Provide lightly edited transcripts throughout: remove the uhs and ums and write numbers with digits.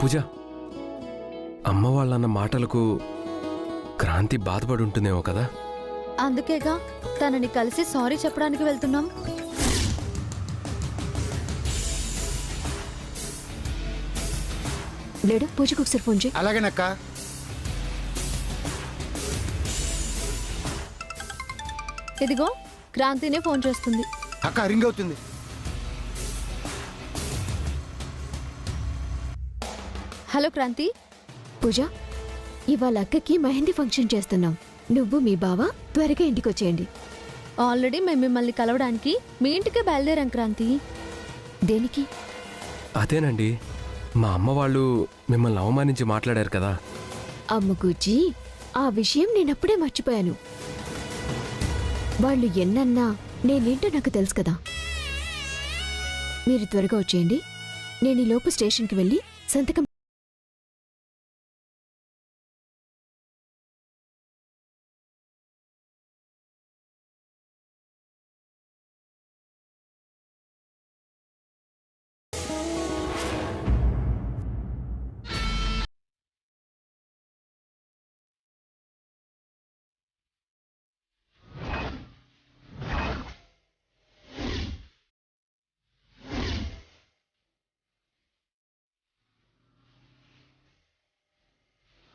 పూజ, అమ్మ వాళ్ళన్న మాటలకు క్రాంతి బాధపడి ఉంటుందేమో కదా. అందుకేగా తనని కలిసి సారీ చెప్పడానికి వెళ్తున్నాం. లేడు, పూజకు ఒకసారి ఫోన్ చేయి. అలాగేనక్క. ఇదిగో క్రాంతినే ఫోన్ చేస్తుంది. అక్క రింగ్ అవుతుంది. హలో క్రాంతి. పూజ, ఇవాళ అక్కకి మెహందీ ఫంక్షన్ చేస్తున్నాం. నువ్వు మీ బావ త్వరగా ఇంటికి వచ్చేయండి. ఆల్రెడీ మేము మిమ్మల్ని కలవడానికి మీ ఇంటికే బయలుదేరాం క్రాంతి. దేనికి? అదేనండి, మా అమ్మ వాళ్ళు మిమ్మల్ని అవమానించి మాట్లాడారు కదా. అమ్మగూచి, ఆ విషయం నేనప్పుడే మర్చిపోయాను. వాళ్ళు ఎన్నన్నా నేనేంటో నాకు తెలుసు కదా. మీరు త్వరగా వచ్చేయండి. నేను ఈ లోపు స్టేషన్కి వెళ్ళి సంతకం.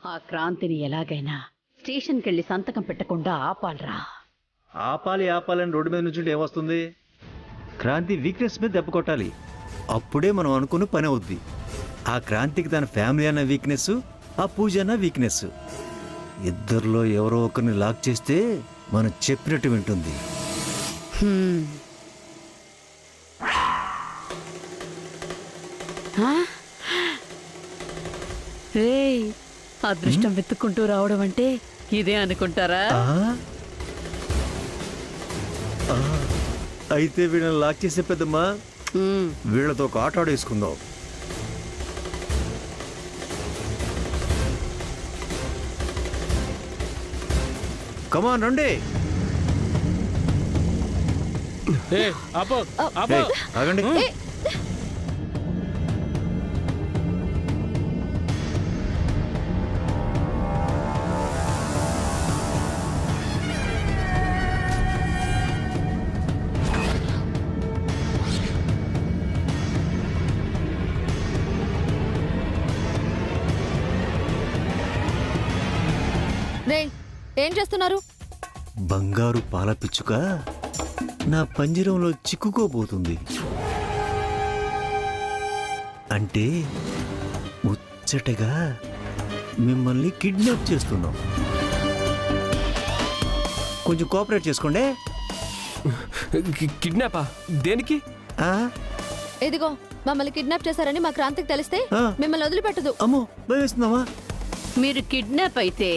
ఆ క్రాంతిని ఎలాగైనా స్టేషన్కి వెళ్ళి సంతకం పెట్టకుండా ఆపాలరా. ఆపాలని రోడ్డు మీద నుంచి ఏమొస్తుంది? క్రాంతి వీక్నెస్ మీద దెబ్బ కొట్టాలి. అప్పుడే మనం అనుకున్న పని అవుద్ది. ఆ క్రాంతికి తన ఫ్యామిలీ అన్న వీక్నెస్, ఆ పూజ అన్న వీక్నెస్. ఇద్దరిలో ఎవరో ఒకరిని లాక్ చేస్తే మనం చెప్పినట్టు వింటుంది. రేయ్, అదృష్టం వెతుక్కుంటూ రావడం అంటే ఇదే అనుకుంటారా? అయితే వీళ్ళని లాక్ చేసే పెద్దమ్మా, వీళ్ళతో ఒక ఆట ఆడేసుకుందాం. కమాన్ రండి. ఆగండి. ఏం చేస్తున్నారు? బంగారు పాల పిచ్చుక నా పంజరంలో చిక్కుకోబోతుంది. అంటే ముచ్చటగా మిమ్మల్ని కిడ్నాప్ చేస్తున్నాం. కొంచెం కోఆపరేట్ చేసుకోండి. కిడ్నాపా? దేనికి? ఇదిగో మమ్మల్ని కిడ్నాప్ చేశారని మా క్రాంతికి తెలిస్తే మిమ్మల్ని వదిలిపెట్టదు. అమ్మో, భయం వేస్తుందమ్మా. మీరు కిడ్నాప్ అయితే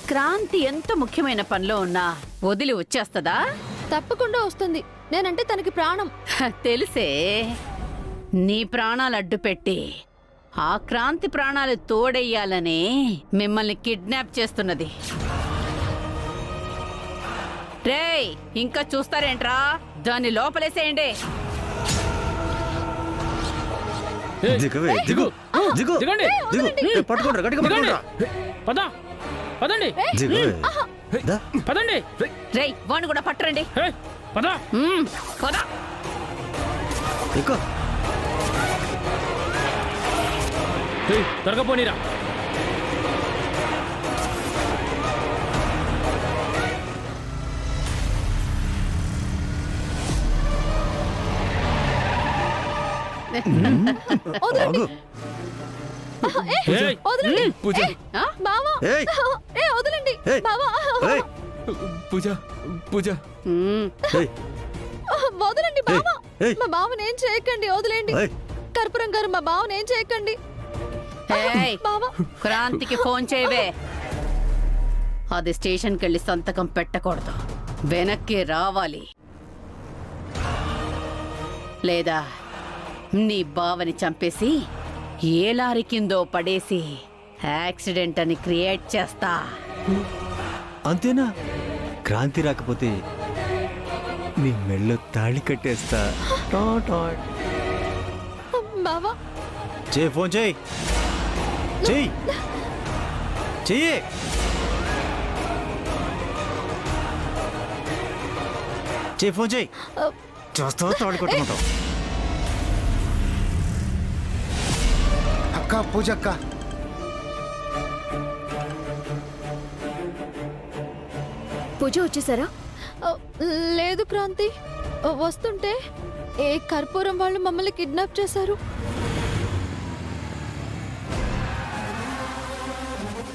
క్రాంతి ఎంత ముఖ్యమైన పనిలో ఉన్నా వదిలి వచ్చేస్తదా? తప్పకుండా వస్తుంది. నేనంటే తనకి ప్రాణం. తెలిసే, నీ ప్రాణాలు అడ్డు పెట్టి ఆ క్రాంతి ప్రాణాలు తోడెయ్యాలని మిమ్మల్ని కిడ్నాప్ చేస్తున్నది. రేయ్, ఇంకా చూస్తారేంట్రా? దాన్ని లోపలేసేయండి. పట్టుకోండి, గట్టిగా పట్టుకోండి. రేయ్, వాణ్ణి కూడా పట్టరండి. త్వరగా పోనీరా. పూజ, పూజ, వదలండి బావ. మా బావని ఏం చేయకండి, వదిలేండి. కర్పూరం గారు, మా బావని ఏం చేయకండి. క్రాంతికి ఫోన్ చేయవే. అది స్టేషన్కి వెళ్ళి సంతకం పెట్టకూడదు, వెనక్కి రావాలి. లేదా నీ బావని చంపేసి ఏ లారీ కిందో పడేసి యాక్సిడెంట్ అని క్రియేట్ చేస్తా. అంతేనా? క్రాంతి రాకపోతే నీ మెళ్ళో తాళి కట్టేస్తా. బావా, ఫోన్ చేయి. చెయ్యి చెయ్యి చెయ్యి, ఫోన్ చెయ్యి. చూస్తావా తాడు కొట్టుకుంటావు. అక్క పూజక్క, పూజ వచ్చేసారా? లేదు క్రాంతి, వస్తుంటే ఏ కర్పూరం వాళ్ళు మమ్మల్ని కిడ్నాప్ చేశారు.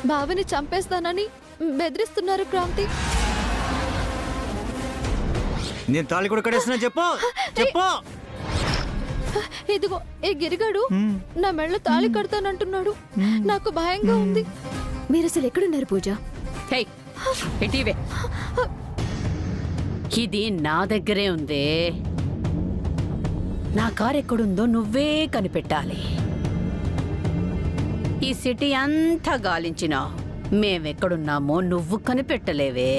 బావని చంపేస్తానని బెదిరిస్తున్నారు క్రాంతి. నేను తాళి కూడా కడేస్తున్నా. చెప్పు చెప్పు. ఇదిగో ఈ గిరిగాడు నా మెళ్ళ తాళి కడతానంటున్నాడు. నాకు భయంగా ఉంది. మీరు అసలు ఎక్కడున్నారు పూజ? హే, ఇటీవే ఇది నా దగ్గరే ఉందే. నా కారు ఎక్కడుందో నువ్వే కనిపెట్టాలి. ఈ సిటీ అంతా గాలించినావు, మేమెక్కడున్నామో నువ్వు కనిపెట్టలేవే.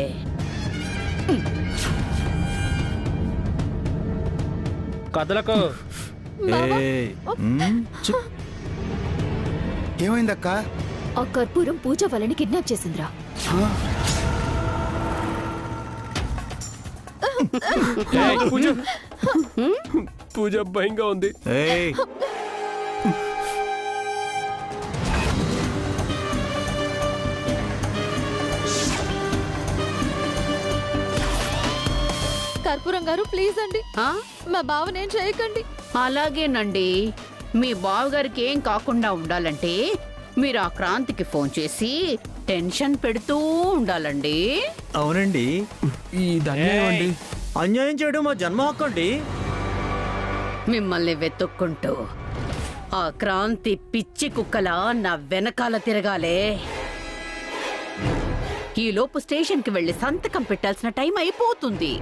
కదలకు. ఏమైందక్క? ఆ కర్పూరం పూజ వాళ్ళని కిడ్నాప్ చేసిందిరా. పూజ పూజ భయంగా ఉంది. ఏయ్, కర్పూరం గారు ప్లీజ్ అండి, ఆ? మా బావనేం చేయకండి. అలాగేనండి. మీ బావగారికి ఏం కాకుండా ఉండాలంటే మీరు ఆ క్రాంతికి ఫోన్ చేసి టెన్షన్ పెడుతూ ఉండాలండి. అవునండి, ఇది అన్యాయం అండి. అన్యాయం చేయడం మా జన్మ హక్కు అండి. మిమ్మల్ని వెతుక్కుంటూ ఆ క్రాంతి పిచ్చి కుక్కలా నా వెనకాల తిరగాలే. ఈలోపు స్టేషన్కి వెళ్లి సంతకం పెట్టాల్సిన టైం అయిపోతుంది.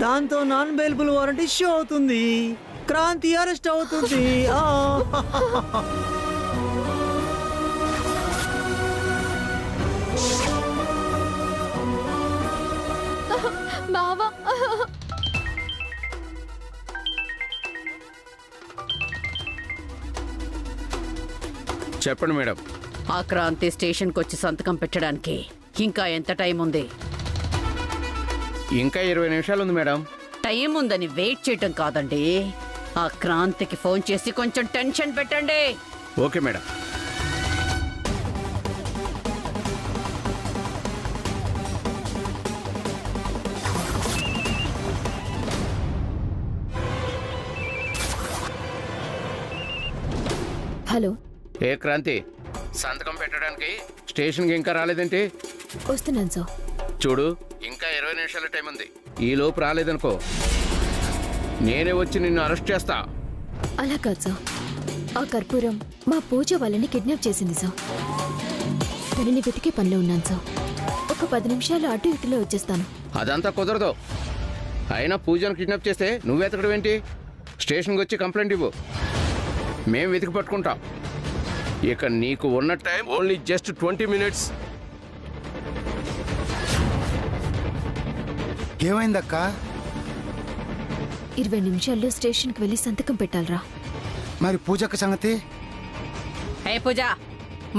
దాంతో నాన్ బెయిలబుల్ వారెంట్ ఇష్యూ అవుతుంది. క్రాంతి అరెస్ట్ అవుతుంది. బావా చెప్పండి మేడం. ఆ క్రాంతి స్టేషన్కి వచ్చి సంతకం పెట్టడానికి ఇంకా ఎంత టైం ఉంది? ఇంకా 20 నిమిషాలు ఉంది మేడం. టైం ఉందని వెయిట్ చేయటం కాదండి, ఆ క్రాంతికి ఫోన్ చేసి కొంచెం టెన్షన్ పెట్టండి. Okay madam. హలో, ఏ క్రాంతి, సంతకం పెట్టడానికి స్టేషన్కి ఇంకా రాలేదేంటి? వస్తున్నాను సార్. చూడు, ఇంకా 20 నిమిషాల టైం ఉంది. ఈ లోపు రాలేదనుకో నేనే వచ్చి నిన్ను అరెస్ట్ చేస్తా. అలా కాదు సార్, ఆ కర్పూరం మా పూజ వాళ్ళని కిడ్నాప్ చేసింది సార్. తనని వెతికే పనిలో ఉన్నాను సార్. ఒక 10 నిమిషాలు అటు ఇటులో వచ్చేస్తాను. అదంతా కుదరదు. అయినా పూజను కిడ్నాప్ చేస్తే నువ్వు వెతకడం ఏంటి? స్టేషన్కి వచ్చి కంప్లైంట్ ఇవ్వు, మేం వెతికి పట్టుకుంటాం. ఇక నీకు ఉన్న టైం ఓన్లీ జస్ట్ 20 మినిట్స్. ఏమైందక్క? 20 నిమిషాల్లో స్టేషన్కి వెళ్ళి సంతకం పెట్టాలరా. మరి పూజక్క సంగతి? హే పూజ,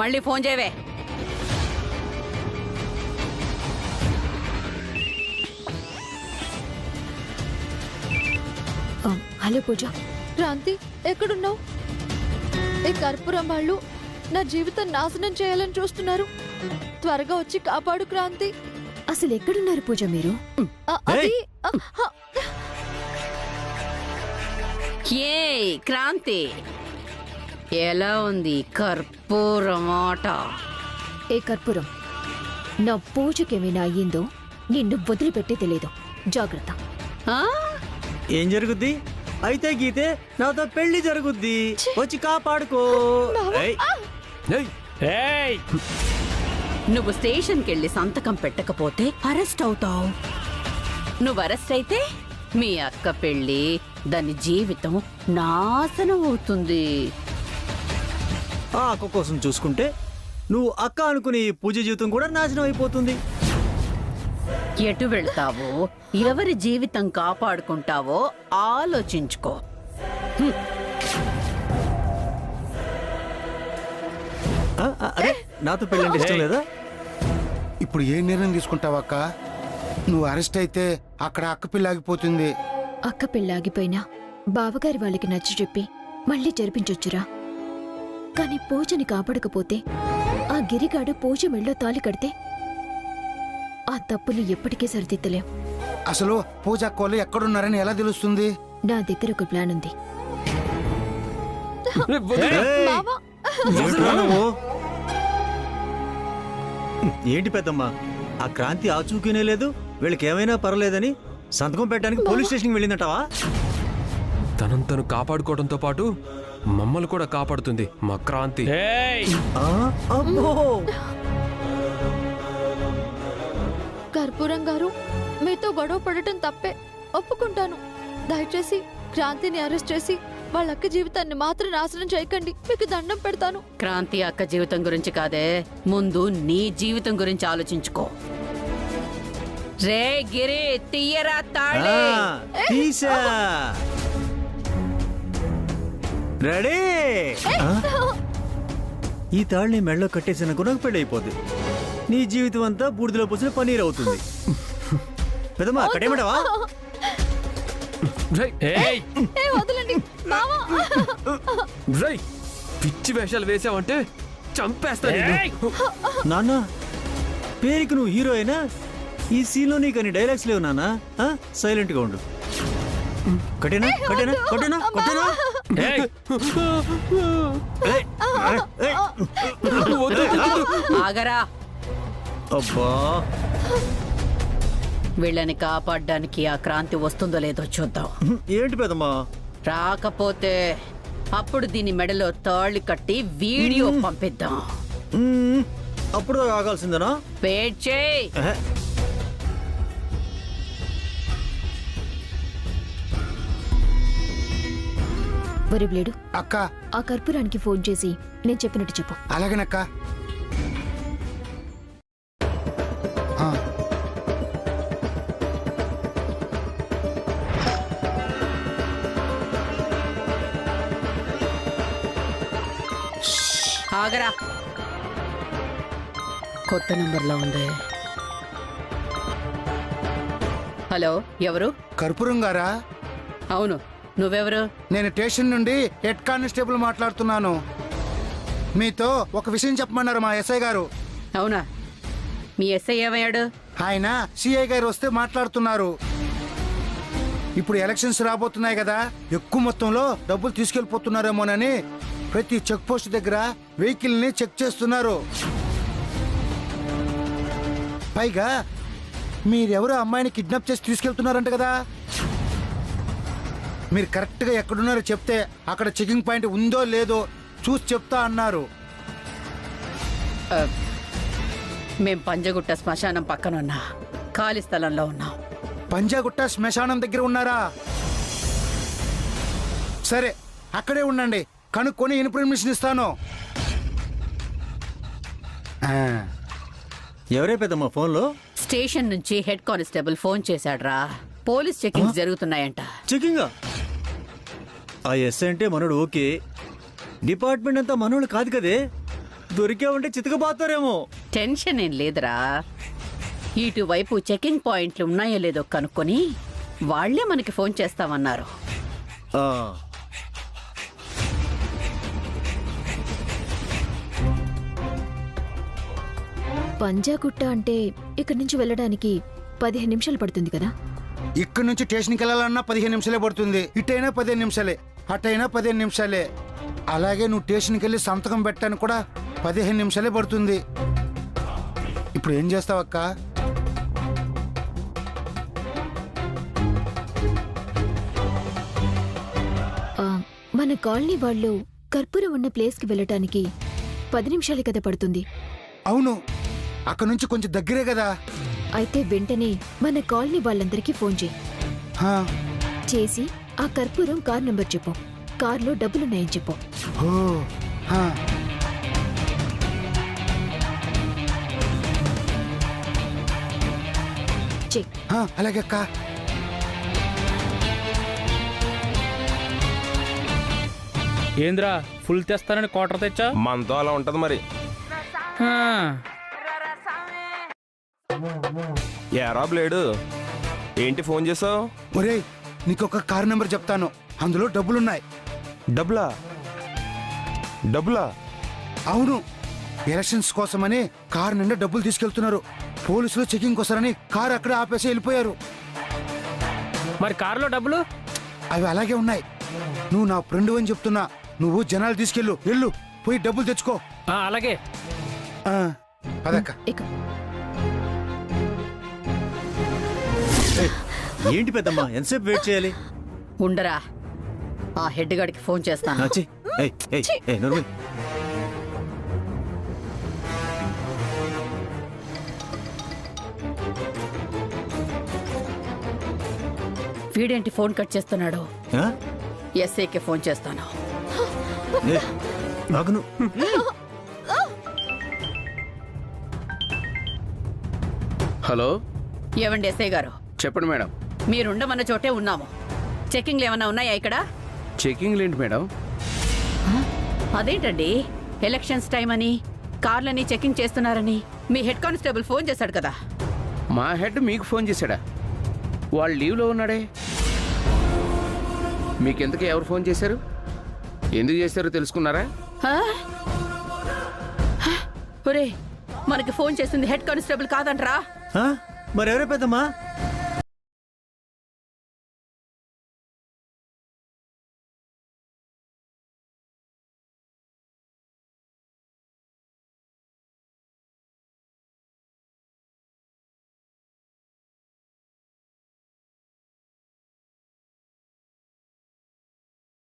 మళ్ళీ ఫోన్ చేయవే. హలో పూజ. క్రాంతి ఎక్కడున్నావు? ఈ కర్పూరం వాళ్ళు నా జీవితం నాశనం చేయాలని చూస్తున్నారు. త్వరగా వచ్చి కాపాడు క్రాంతి. అసలు ఎక్కడున్నారు పూజ మీరు? అది ఏ క్రాంతి, ఎలా ఉంది కర్పూరం ఆట? ఏ కర్పూరం, నా పూజకేమైనా అయ్యిందో నిన్ను వదిలిపెట్టి తెలియదు. జాగ్రత్త. ఆ? ఏం జరుగుద్ది? అయితే గీతే నాతో పెళ్లి జరుగుద్ది. వచ్చి కాపాడుకో. ఏయ్, ఏయ్, నువ్వు స్టేషన్కి వెళ్ళి సంతకం పెట్టకపోతే అరెస్ట్ అవుతావు. నువ్వు అరెస్ట్ అయితే మీ అక్క పెళ్ళి, దాని జీవితం నాశనం అవుతుంది. ఆ అక్క కోసం చూసుకుంటే నువ్వు అక్క అనుకుని పూజ జీవితం కూడా నాశనం అయిపోతుంది. ఎటు వెళ్తావో, ఎవరి జీవితం కాపాడుకుంటావో ఆలోచించుకో. అరే నాతో పెళ్ళంటే ఇష్టం లేదా? ఇప్పుడు ఏ నిర్ణయం తీసుకుంటావక్క? నువ్వు అరెస్ట్ అయితే అక్కడ అక్క పిల్ల ఆగిపోతుంది. అక్క పెళ్ళాగిపోయినా బావగారి వాళ్ళకి నచ్చి చెప్పి మళ్ళీ జరిపించొచ్చురా. కాని పూజని కాపాడకపోతే ఆ గిరిగాడు పూజ మెళ్ళో తాలి కడితే ఆ తప్పుని ఎప్పటికీ సరిదిద్దలేం. అసలు పూజ అక్క వాళ్ళు ఎక్కడున్నారని ఎలా తెలుస్తుంది? నా దగ్గర ఒక ప్లాన్ ఉంది. బావా ఏంట్రా నువ్వు? ఏంటి పెద్దమ్మా, ఆ క్రాంతి ఆచూకీనే లేదు, వీళ్ళకి ఏమైనా పర్వాలేదని సంతకం పెట్టడానికి పోలీస్ స్టేషన్కి వెళ్ళిందటవా? తనను తను కాపాడుకోవడంతో పాటు మమ్మల్ని కూడా కాపాడుతుంది మా క్రాంతి. అబ్బో, కర్పూరం గారు, మీతో గొడవ పడటం తప్పే, ఒప్పుకుంటాను. దయచేసి క్రాంతిని అరెస్ట్ చేసి వాళ్ళ అక్క జీవితాన్ని మాత్రం నాశనం చేయకండి, మీకు దండం పెడతాను. క్రాంతి అక్క జీవితం గురించి కాదే, ముందు నీ జీవితం గురించి ఆలోచించుకో. రే గిరి, తీయరా తాళి. తీసా. రెడీ? ఈ తాళ్ళని మెళ్ళో కట్టేసిన గుణకు పెళ్ళి అయిపోద్ది. నీ జీవితం అంతా బూడిదలో పోసిన పన్నీర్ అవుతుంది. పెద్దమ్మా కట్టేయమంటావా? వదలండి బావా. పిచ్చి వేషాలు వేసావంటే చంపేస్తా. నాన్న, పేరుకి నువ్వు హీరో అయినా ఈ సీన్లో నీకు అన్ని డైలాగ్స్ లేవు నాన్న. సైలెంట్ గా ఉండు. కట్టేనా కట్టేనా కట్టేనా కట్టేనా? ఆగరా. అబ్బా, వీళ్ళని కాపాడడానికి ఆ క్రాంతి వస్తుందో లేదో చూద్దాం. ఏంటి పెద్దమ్మా? రాకపోతే అప్పుడు దీని మెడలో తాళి కట్టి వీడియో పంపిద్దాం. అప్పుడు ఆగాల్సిందేనా? వెయిట్ చేయి. వరి బ్లేడు, అక్క. ఆ కర్పూరానికి ఫోన్ చేసి నేను చెప్పినట్టు చెప్పు. అలాగేనక్క. ఆగరా. కొత్త నంబర్లో ఉంది. హలో, ఎవరు? కర్పూరం గారా? అవును, నువ్వెవరు? నేను స్టేషన్ నుండి హెడ్ కానిస్టేబుల్ మాట్లాడుతున్నాను. మీతో ఒక విషయం చెప్పమన్నారు మా ఎస్ఐ గారు. అవునా? మీ ఎస్ఐ ఏమయ్యాడు? ఆయన సిఐ గారు వస్తే మాట్లాడుతున్నారు. ఇప్పుడు ఎలక్షన్స్ రాబోతున్నాయి కదా, ఎక్కువ మొత్తంలో డబ్బులు తీసుకెళ్లిపోతున్నారేమోనని ప్రతి చెక్ పోస్ట్ దగ్గర వెహికల్ ని చెక్ చేస్తున్నారు. పైగా మీరెవరో అమ్మాయిని కిడ్నాప్ చేసి తీసుకెళ్తున్నారంట కదా. మీరు కరెక్ట్ గా ఎక్కడున్నారో చెప్తే అక్కడ చెకింగ్ పాయింట్ ఉందో లేదో చూసి చెప్తా అన్నారు. మేం పంజగుట్ట శ్మశానం పక్కనున్నా ఖాళీ స్థలంలో ఉన్నాం. పంజాగుట్ట శ్మశానం దగ్గర ఉన్నారా? సరే, అక్కడే ఉండండి, కనుక్కొని ఇన్ఫర్మేషన్ ఇస్తాను. ఎవరే పెద్దమ్మా ఫోన్లో? స్టేషన్ నుంచి హెడ్ కానిస్టేబుల్ ఫోన్ చేశాడ్రా. పోలీస్ చెకింగ్ జరుగుతున్నాయంట. చెకింగా? ఆ ఎస్ఐ అంటే మనోడు ఓకే, డిపార్ట్మెంట్ అంతా మనోడు కాదు కదే. దొరికావంటే చితకబాతారేమో. టెన్షన్ ఏం లేదురా. ఇటువైపు చెకింగ్ పాయింట్లు ఉన్నాయో లేదో కనుక్కొని వాళ్లే మనకి ఫోన్ చేస్తామన్నారు. పంజాగుట్ట అంటే ఇక్కడి నుంచి వెళ్ళడానికి 15 నిమిషాలు పడుతుంది కదా. ఇక్కడ నుంచి స్టేషన్కి వెళ్ళాలన్నా 15 నిమిషాలే పడుతుంది. ఇటైనా 15 నిమిషాలే, అటైనా 15 నిమిషాలే. అలాగే నువ్వు స్టేషన్కి వెళ్ళి సంతకం పెట్టడానికి కూడా 15 నిమిషాలే పడుతుంది. ఇప్పుడు ఏం చేస్తావక్క? మన కాలనీ వాళ్ళు కర్పూరం ఉన్న ప్లేస్కి వెళ్ళటానికి 10 నిమిషాలే కదా పడుతుంది. అవును, అక్కడ నుంచి కొంచెం దగ్గరే కదా. అయితే వెంటనే మన కాలనీ వాళ్ళందరికీ ఫోన్ చేసి ఆ కర్పూరం కార్ నంబర్ చెప్పు, కార్లో డబ్బులున్నాయని చెప్పు. అలాగే అక్క. ఏంద్రా ఫుల్ తెస్తానని క్వార్టర్ తెచ్చా? మనతో అలా ఉంటది మరి. యారా బ్లేడు ఏంటి ఫోన్ చేసావు? ఒరేయ్, నీకొక కార్ నెంబర్ చెప్తాను, అందులో డబ్బులున్నాయి. డబ్బులా? డబ్బులా? అవును, ఎలక్షన్స్ కోసమని కార్ నిండా డబ్బులు తీసుకెళ్తున్నారు. పోలీసులు చెకింగ్ కోసరని కార్ అక్కడే ఆపేసి వెళ్ళిపోయారు. మరి కారులో డబ్బులు? అవి అలాగే ఉన్నాయి. నువ్వు నా ఫ్రెండ్ అని చెప్తున్నా, నువ్వు జనాలు తీసుకెళ్ళు, వెళ్ళు, పోయి డబ్బులు తెచ్చుకో. అలాగే. పదక్క. ఏంటి పెద్దమ్మా, ఎంతసేపు వెయిట్ చేయాలి? ఉండరా, ఆ హెడ్ గాడికి ఫోన్ చేస్తాను. నోర్మల్. వీడేంటి ఫోన్ కట్ చేస్తున్నాడు? ఎస్ఐకి ఫోన్ చేస్తాను. హలో, ఏవండి ఎస్ఐ గారు? చెప్పండి మేడం. మీరుండమన్న చోటే ఉన్నాము. చెకింగ్లు ఏమన్నా ఉన్నాయా ఇక్కడ? చెకింగ్లు ఏంటి మేడం? అదేంటండి, ఎలక్షన్స్ టైం అని కార్లని చెకింగ్ చేస్తున్నారని మీ హెడ్ కానిస్టేబుల్ ఫోన్ చేశాడు కదా. మా హెడ్ మీకు ఫోన్ చేశాడా? వాళ్ళు లీవ్లో ఉన్నాడే. మీకెందుకు ఎవరు ఫోన్ చేశారు, ఎందుకు చేశారో తెలుసుకున్నారా? ఒరే, మనకి ఫోన్ చేసింది హెడ్ కానిస్టేబుల్ కాదంట్రా. మరెవరే పెద్దమ్మా?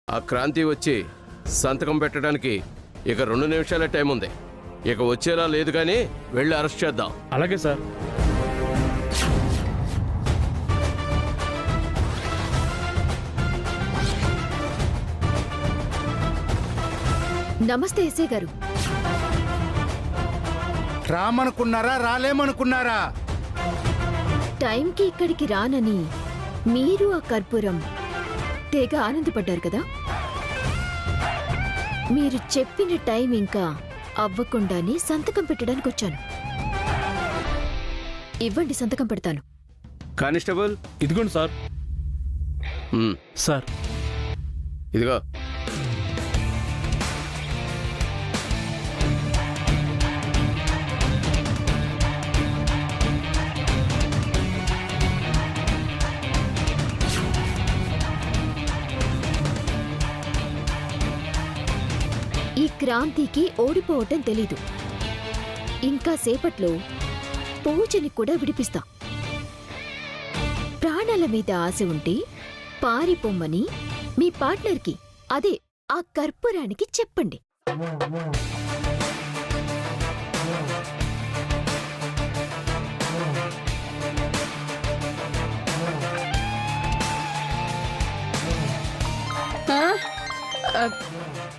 ఆ క్రాంతి వచ్చి సంతకం పెట్టడానికి ఇక 2 నిమిషాలే టైం ఉంది. ఇక వచ్చేలా లేదు, కానీ వెళ్ళి అరెస్ట్ చేద్దాం. అలాగే సార్. నమస్తే ఎస్ఐ గారు. రామనుకున్నారా, రాలేమనుకున్నారా? టైంకి ఇక్కడికి రానని మీరు ఆ కర్పూరం తెగ ఆనందపడ్డారు కదా. మీరు చెప్పిన టైం ఇంకా అవ్వకుండానే సంతకం పెట్టడానికి వచ్చాను. ఇవ్వండి, సంతకం పెడతాను. కానిస్టేబుల్, ఇదిగోండి సార్. సార్ ఇదిగో. ఈ క్రాంతికి ఓడిపోవటం తెలీదు. ఇంకా సేపట్లో పూజని కూడా విడిపిస్తా. ప్రాణాల మీద ఆశ ఉంటే పారిపోమ్మని మీ పార్ట్నర్కి, అదే ఆ కర్పూరానికి చెప్పండి.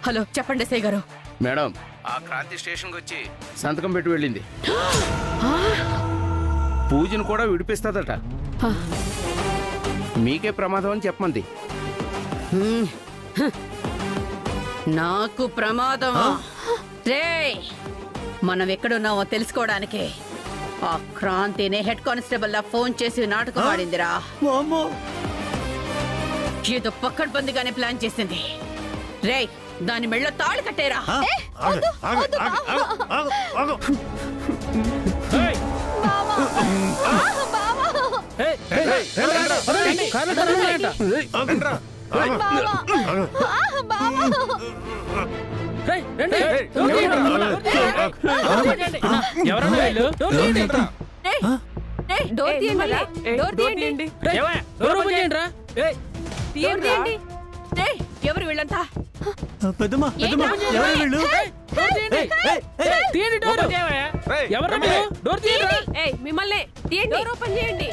హలో, చెప్పండి ఎస్ఐ గారు. మేడం, ఆ క్రాంతి స్టేషన్కి వచ్చి సంతకం పెట్టి వెళ్ళింది. పూజను కూడా విడిపిస్తుందట. మీకే ప్రమాదం అని చెప్పమంది. నాకు ప్రమాదమా? రేయ్, మనం ఎక్కడున్నామో తెలుసుకోవడానికి ఆ క్రాంతిని హెడ్ కానిస్టేబుల్ లా ఫోన్ చేసి నాటకం ఆడిందిరా. ఏదో పక్కడ్బందీగానే ప్లాన్ చేసింది. రేయ్, దాని మెళ్ళ తాళి కట్టేరా. ఎవరు వీళ్ళంతా? పెద్దమ్మా, ఎవరు వీళ్ళు? మిమ్మల్ని ఓపెన్ చేయండి.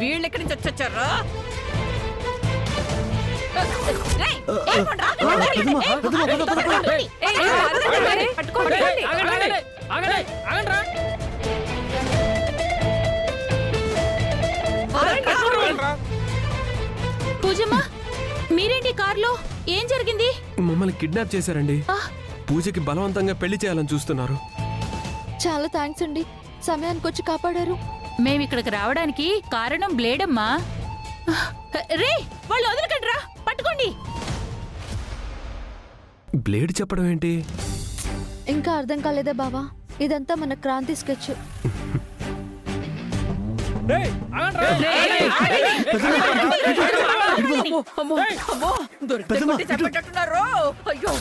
వీళ్ళు ఎక్కడి నుంచి వచ్చారా? పూజమ్మా, మీరేంటి కార్లో? ఏం జరిగింది? మమ్మల్ని కిడ్నాప్ చేశారండి. పూజకి బలవంతంగా పెళ్లి చేయాలని చూస్తున్నారు. చాలా థ్యాంక్స్ అండి, సమయానికి వచ్చి కాపాడారు. మేమిక్కడికి రావడానికి కారణం బ్లేడమ్మా. రే, వాళ్ళు వదలకండి రా, పట్టుకోండి. బ్లేడ్ చెప్పడం ఏంటి? ఇంకా అర్థం కాలేదే బావా, ఇదంతా మన క్రాంతి స్కెచ్. దొరికితే కొట్టి చంపేటట్టున్నారు. అయ్యో